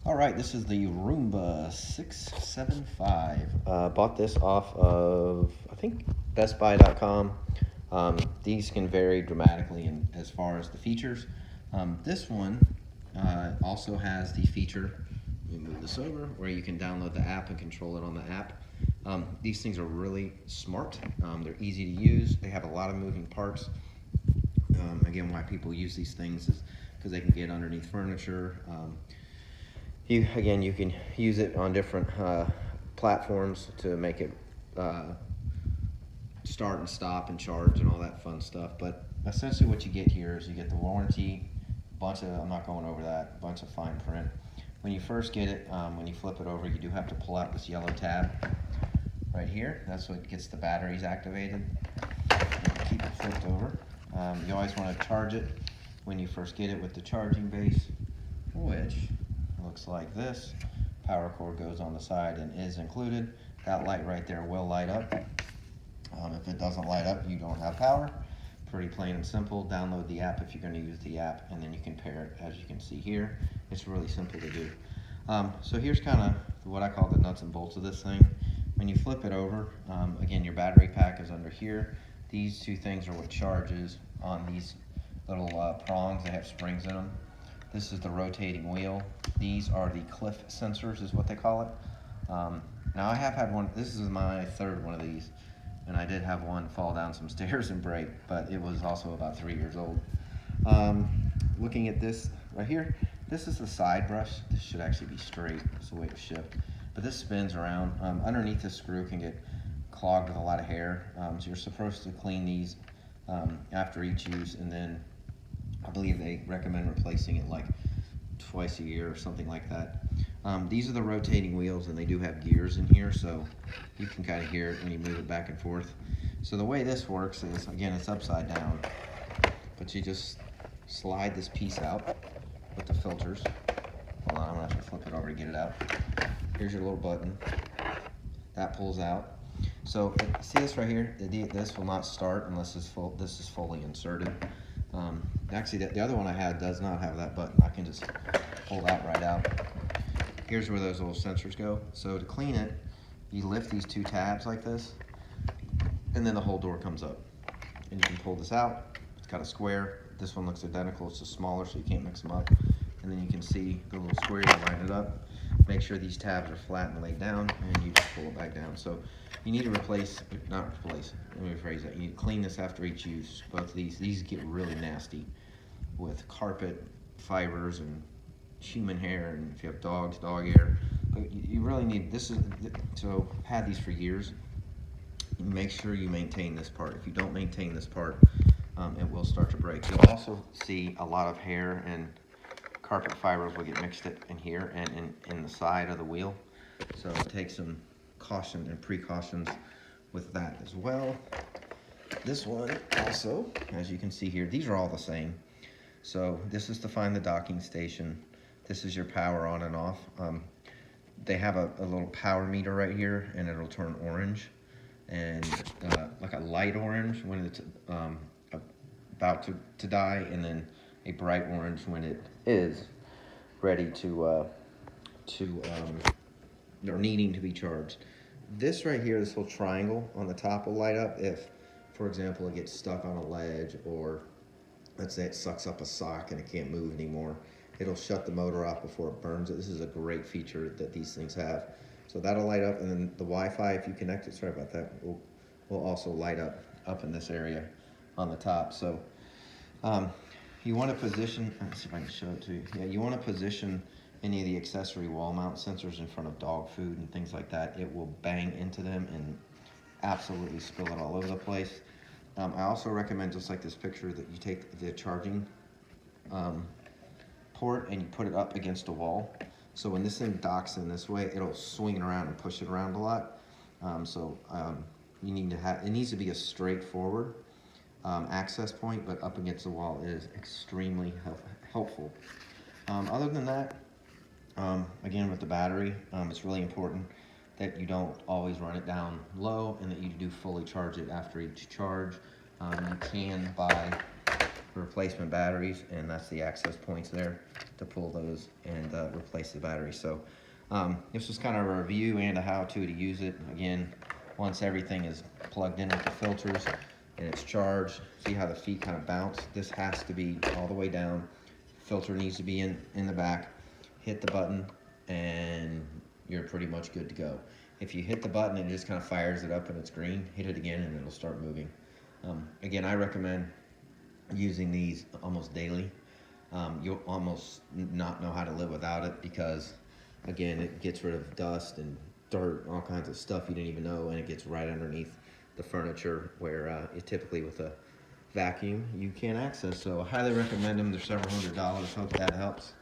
All right, this is the Roomba 675. Bought this off of, I think, bestbuy.com. These can vary dramatically as far as the features. This one also has the feature, let me move this over, where you can download the app and control it on the app. These things are really smart. They're easy to use. They have a lot of moving parts. Again, why people use these things is because they can get underneath furniture. You can use it on different platforms to make it start and stop and charge and all that fun stuff. But essentially what you get here is you get the warranty, I'm not going over that, a bunch of fine print. When you first get it, when you flip it over, you do have to pull out this yellow tab right here. That's what gets the batteries activated. Keep it flipped over. You always want to charge it when you first get it with the charging base, which looks like this. Power cord goes on the side and is included. That light right there will light up. If it doesn't light up, you don't have power. Pretty plain and simple. Download the app if you're going to use the app, and then you can pair it as you can see here. It's really simple to do. So here's kind of what I call the nuts and bolts of this thing. When you flip it over, again, your battery pack is under here. These two things are what charges on these little prongs. They have springs in them. This is the rotating wheel. These are the cliff sensors is what they call it. Now I have had one, this is my third one of these, and I did have one fall down some stairs and break, but it was also about 3 years old. Looking at this right here, this is the side brush. This should actually be straight, it's the way it shipped. But this spins around. Underneath this screw can get clogged with a lot of hair. So you're supposed to clean these after each use, and then I believe they recommend replacing it like twice a year or something like that. These are the rotating wheels, and they do have gears in here, so you can kind of hear it when you move it back and forth. So the way this works is, again, it's upside down, but you just slide this piece out with the filters. Hold on, I'm gonna have to flip it over to get it out. Here's your little button. That pulls out. So see this right here? This will not start unless this is fully inserted. Actually, the other one I had does not have that button. I can just pull that right out. Here's where those little sensors go. So to clean it, you lift these two tabs like this, and then the whole door comes up. And you can pull this out. It's got a square. This one looks identical. It's just smaller, so you can't mix them up. And then you can see the little square, you line it up. Make sure these tabs are flat and laid down, and then you just pull it back down. So you need to let me rephrase that. You need to clean this after each use. Both of these get really nasty with carpet fibers and human hair, and if you have dogs, dog hair. You really need, so I've had these for years. Make sure you maintain this part. If you don't maintain this part, it will start to break. You'll also see a lot of hair and carpet fibers will get mixed in here and in the side of the wheel. So take some caution and precautions with that as well. This one also, as you can see here, these are all the same. So this is to find the docking station. This is your power on and off. They have a little power meter right here, and it'll turn orange, and like a light orange when it's about to die, and then a bright orange when it is ready or needing to be charged. This right here, this little triangle on the top will light up if, for example, it gets stuck on a ledge, or let's say it sucks up a sock and it can't move anymore. It'll shut the motor off before it burns it. This is a great feature that these things have. So that'll light up, and then the Wi-Fi, if you connect it, sorry about that, will also light up in this area on the top. So you want to position, let's see if I can show it to you. Yeah, you want to position any of the accessory wall mount sensors in front of dog food and things like that. It will bang into them and absolutely spill it all over the place. I also recommend, just like this picture, that you take the charging port and you put it up against a wall. So when this thing docks in this way, it'll swing it around and push it around a lot. You need to have, it needs to be a straightforward access point, but up against the wall is extremely helpful. Other than that, again, with the battery, it's really important that you don't always run it down low, and that you do fully charge it after each charge. You can buy replacement batteries, and that's the access points there to pull those and replace the battery. So this was kind of a review and a how-to to use it. Again, once everything is plugged in with the filters and it's charged, see how the feet kind of bounce? This has to be all the way down. Filter needs to be in the back. Hit the button and you're pretty much good to go. If you hit the button and it just kind of fires it up and it's green, hit it again and it'll start moving. Again, I recommend using these almost daily. You'll almost not know how to live without it because, again, it gets rid of dust and dirt, all kinds of stuff you didn't even know, and it gets right underneath the furniture where it typically with a vacuum you can't access. So I highly recommend them. They're several $100s. Hope that helps.